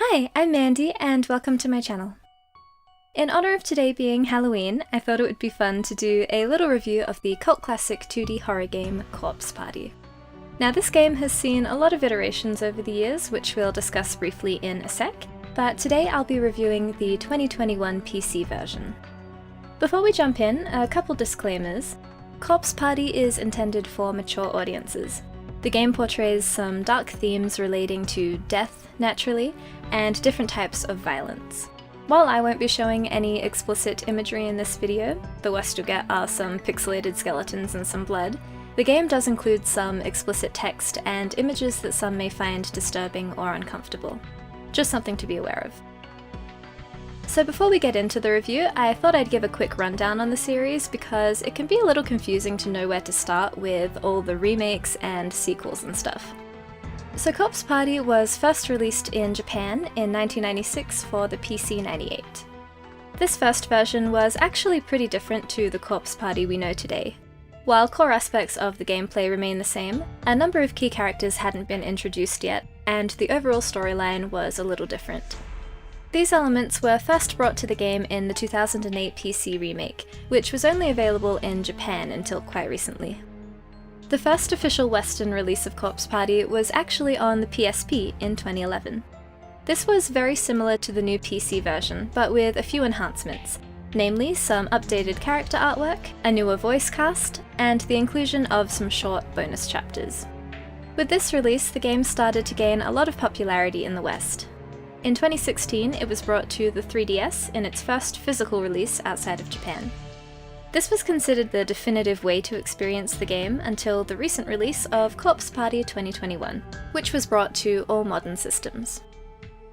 Hi, I'm Mandy and welcome to my channel. In honor of today being Halloween, I thought it would be fun to do a little review of the cult classic 2D horror game Corpse Party. Now this game has seen a lot of iterations over the years, which we'll discuss briefly in a sec, but today I'll be reviewing the 2021 PC version. Before we jump in, a couple disclaimers. Corpse Party is intended for mature audiences. The game portrays some dark themes relating to death, naturally, and different types of violence. While I won't be showing any explicit imagery in this video, the worst you'll get are some pixelated skeletons and some blood, the game does include some explicit text and images that some may find disturbing or uncomfortable. Just something to be aware of. So before we get into the review, I thought I'd give a quick rundown on the series because it can be a little confusing to know where to start with all the remakes and sequels and stuff. So Corpse Party was first released in Japan in 1996 for the PC-98. This first version was actually pretty different to the Corpse Party we know today. While core aspects of the gameplay remain the same, a number of key characters hadn't been introduced yet, and the overall storyline was a little different. These elements were first brought to the game in the 2008 PC remake, which was only available in Japan until quite recently. The first official Western release of Corpse Party was actually on the PSP in 2011. This was very similar to the new PC version, but with a few enhancements, namely some updated character artwork, a newer voice cast, and the inclusion of some short bonus chapters. With this release, the game started to gain a lot of popularity in the West. In 2016, it was brought to the 3DS in its first physical release outside of Japan. This was considered the definitive way to experience the game until the recent release of Corpse Party 2021, which was brought to all modern systems.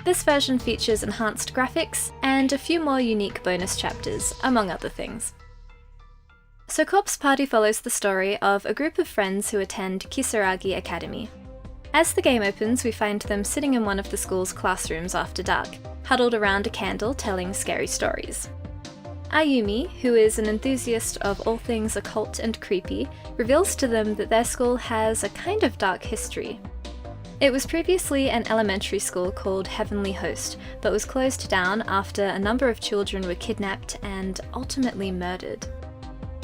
This version features enhanced graphics and a few more unique bonus chapters, among other things. So Corpse Party follows the story of a group of friends who attend Kisaragi Academy. As the game opens, we find them sitting in one of the school's classrooms after dark, huddled around a candle telling scary stories. Ayumi, who is an enthusiast of all things occult and creepy, reveals to them that their school has a kind of dark history. It was previously an elementary school called Heavenly Host, but was closed down after a number of children were kidnapped and ultimately murdered.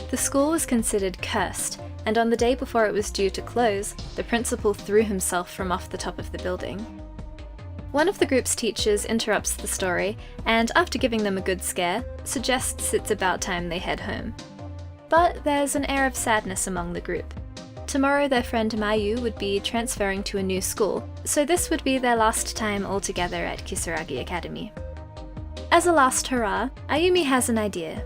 The school was considered cursed, and on the day before it was due to close, the principal threw himself from off the top of the building. One of the group's teachers interrupts the story, and after giving them a good scare, suggests it's about time they head home. But there's an air of sadness among the group. Tomorrow their friend Mayu would be transferring to a new school, so this would be their last time all together at Kisaragi Academy. As a last hurrah, Ayumi has an idea.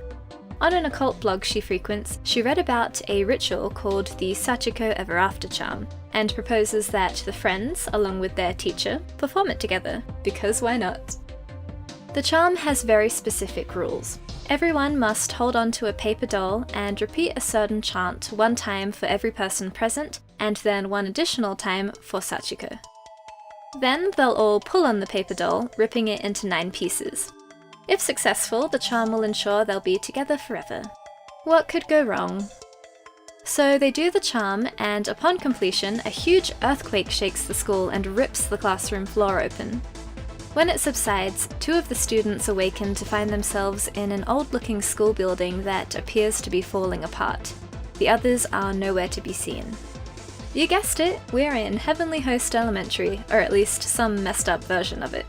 On an occult blog she frequents, she read about a ritual called the Sachiko Ever After charm, and proposes that the friends, along with their teacher, perform it together, because why not? The charm has very specific rules. Everyone must hold on to a paper doll and repeat a certain chant one time for every person present, and then one additional time for Sachiko. Then they'll all pull on the paper doll, ripping it into 9 pieces. If successful, the charm will ensure they'll be together forever. What could go wrong? So they do the charm, and upon completion, a huge earthquake shakes the school and rips the classroom floor open. When it subsides, 2 of the students awaken to find themselves in an old-looking school building that appears to be falling apart. The others are nowhere to be seen. You guessed it, we're in Heavenly Host Elementary, or at least some messed up version of it.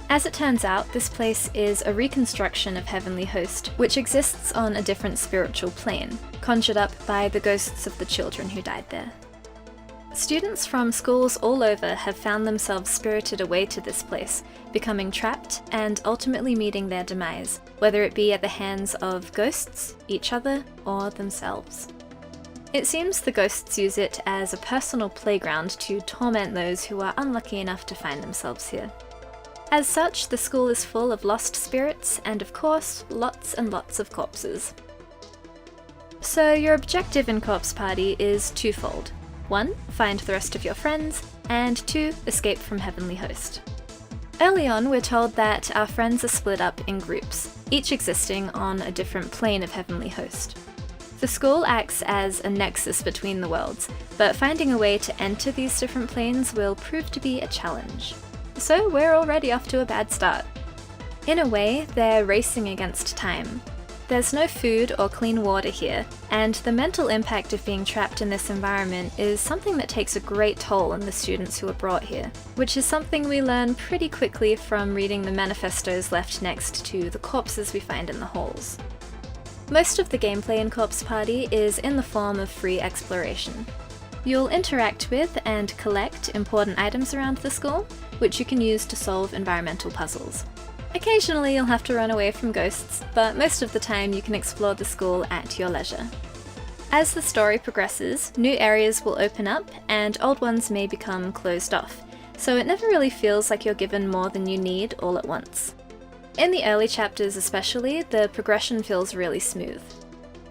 As it turns out, this place is a reconstruction of Heavenly Host, which exists on a different spiritual plane, conjured up by the ghosts of the children who died there. Students from schools all over have found themselves spirited away to this place, becoming trapped and ultimately meeting their demise, whether it be at the hands of ghosts, each other, or themselves. It seems the ghosts use it as a personal playground to torment those who are unlucky enough to find themselves here. As such, the school is full of lost spirits and, of course, lots and lots of corpses. So your objective in Corpse Party is twofold. 1. Find the rest of your friends, and 2. Escape from Heavenly Host. Early on, we're told that our friends are split up in groups, each existing on a different plane of Heavenly Host. The school acts as a nexus between the worlds, but finding a way to enter these different planes will prove to be a challenge. so we're already off to a bad start. In a way, they're racing against time. There's no food or clean water here, and the mental impact of being trapped in this environment is something that takes a great toll on the students who are brought here, which is something we learn pretty quickly from reading the manifestos left next to the corpses we find in the halls. Most of the gameplay in Corpse Party is in the form of free exploration. You'll interact with and collect important items around the school, which you can use to solve environmental puzzles. Occasionally you'll have to run away from ghosts, but most of the time you can explore the school at your leisure. As the story progresses, new areas will open up and old ones may become closed off, so it never really feels like you're given more than you need all at once. In the early chapters especially, the progression feels really smooth.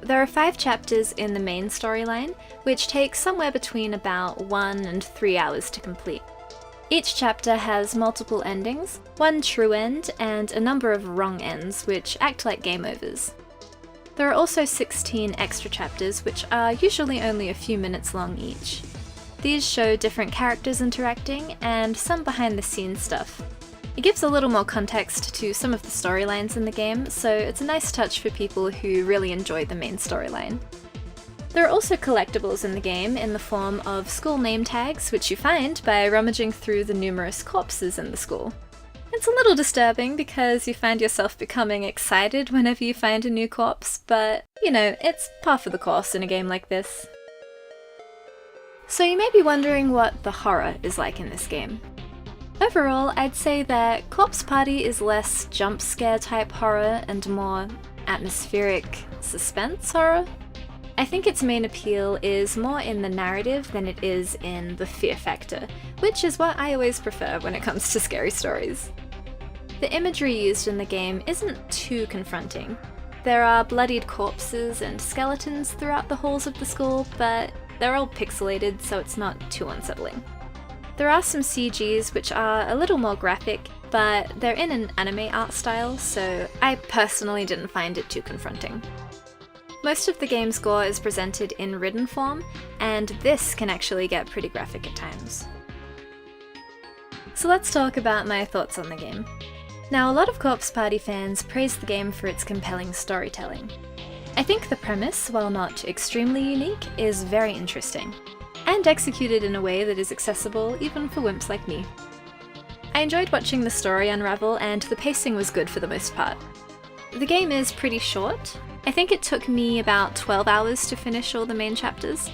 There are 5 chapters in the main storyline, which take somewhere between about 1 and 3 hours to complete. Each chapter has multiple endings, one true end, and a number of wrong ends, which act like game overs. There are also 16 extra chapters, which are usually only a few minutes long each. These show different characters interacting, and some behind-the-scenes stuff. It gives a little more context to some of the storylines in the game, so it's a nice touch for people who really enjoy the main storyline. There are also collectibles in the game in the form of school name tags, which you find by rummaging through the numerous corpses in the school. It's a little disturbing because you find yourself becoming excited whenever you find a new corpse, but, you know, it's par for the course in a game like this. So you may be wondering what the horror is like in this game. Overall, I'd say that Corpse Party is less jump scare type horror and more atmospheric suspense horror. I think its main appeal is more in the narrative than it is in the fear factor, which is what I always prefer when it comes to scary stories. The imagery used in the game isn't too confronting. There are bloodied corpses and skeletons throughout the halls of the school, but they're all pixelated, so it's not too unsettling. There are some CGs which are a little more graphic, but they're in an anime art style, so I personally didn't find it too confronting. Most of the game's gore is presented in written form, and this can actually get pretty graphic at times. So let's talk about my thoughts on the game. Now, a lot of Corpse Party fans praise the game for its compelling storytelling. I think the premise, while not extremely unique, is very interesting, and executed in a way that is accessible even for wimps like me. I enjoyed watching the story unravel, and the pacing was good for the most part. The game is pretty short. I think it took me about 12 hours to finish all the main chapters.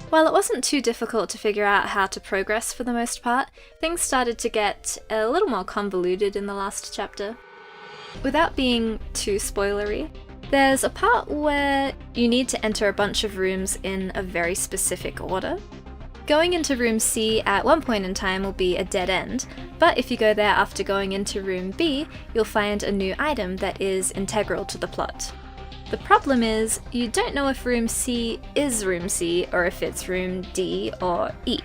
While it wasn't too difficult to figure out how to progress for the most part, things started to get a little more convoluted in the last chapter. Without being too spoilery, there's a part where you need to enter a bunch of rooms in a very specific order. Going into room C at one point in time will be a dead end, but if you go there after going into room B, you'll find a new item that is integral to the plot. The problem is, you don't know if room C is room C or if it's room D or E.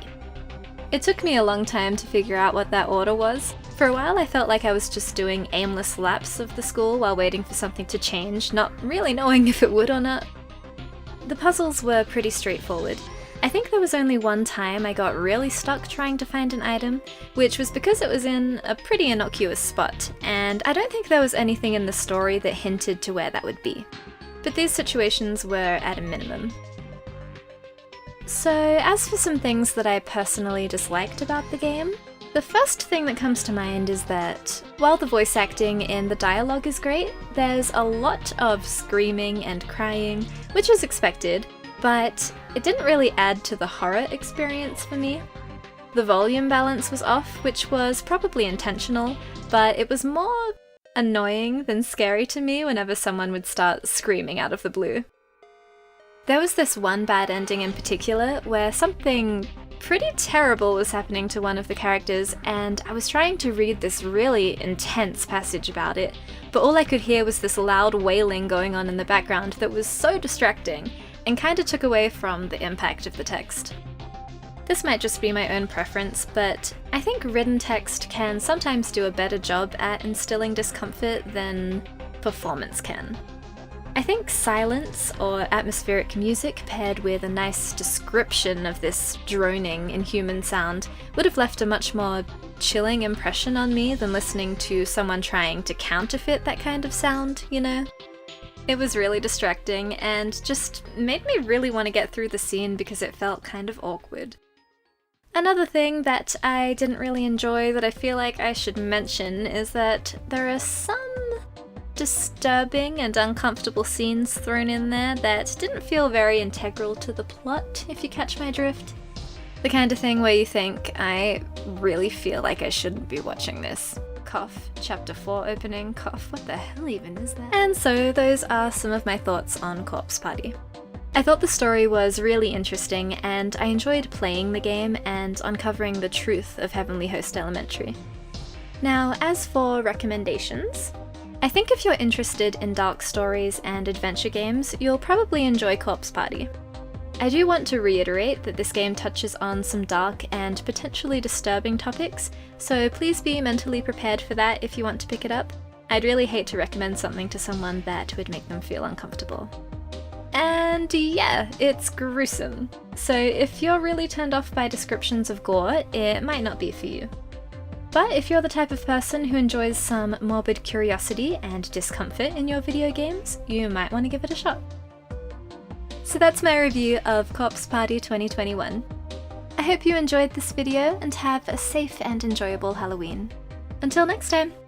It took me a long time to figure out what that order was. For a while I felt like I was just doing aimless laps of the school while waiting for something to change, not really knowing if it would or not. The puzzles were pretty straightforward. I think there was only one time I got really stuck trying to find an item, which was because it was in a pretty innocuous spot, and I don't think there was anything in the story that hinted to where that would be. But these situations were at a minimum. So, as for some things that I personally disliked about the game, the first thing that comes to mind is that, while the voice acting in the dialogue is great, there's a lot of screaming and crying, which was expected, but it didn't really add to the horror experience for me. The volume balance was off, which was probably intentional, but it was more annoying than scary to me whenever someone would start screaming out of the blue. There was this one bad ending in particular where something pretty terrible was happening to one of the characters, and I was trying to read this really intense passage about it, but all I could hear was this loud wailing going on in the background that was so distracting and kinda took away from the impact of the text. This might just be my own preference, but I think written text can sometimes do a better job at instilling discomfort than performance can. I think silence or atmospheric music paired with a nice description of this droning, inhuman sound would have left a much more chilling impression on me than listening to someone trying to counterfeit that kind of sound, you know? It was really distracting and just made me really want to get through the scene because it felt kind of awkward. Another thing that I didn't really enjoy that I feel like I should mention is that there are some disturbing and uncomfortable scenes thrown in there that didn't feel very integral to the plot, if you catch my drift. The kind of thing where you think, I really feel like I shouldn't be watching this. Cough. Chapter 4 opening. Cough. What the hell even is that? And so those are some of my thoughts on Corpse Party. I thought the story was really interesting and I enjoyed playing the game and uncovering the truth of Heavenly Host Elementary. Now, as for recommendations, I think if you're interested in dark stories and adventure games, you'll probably enjoy Corpse Party. I do want to reiterate that this game touches on some dark and potentially disturbing topics, so please be mentally prepared for that if you want to pick it up. I'd really hate to recommend something to someone that would make them feel uncomfortable. And yeah, it's gruesome. So if you're really turned off by descriptions of gore, it might not be for you. But if you're the type of person who enjoys some morbid curiosity and discomfort in your video games, you might want to give it a shot. So that's my review of Corpse Party 2021. I hope you enjoyed this video and have a safe and enjoyable Halloween. Until next time!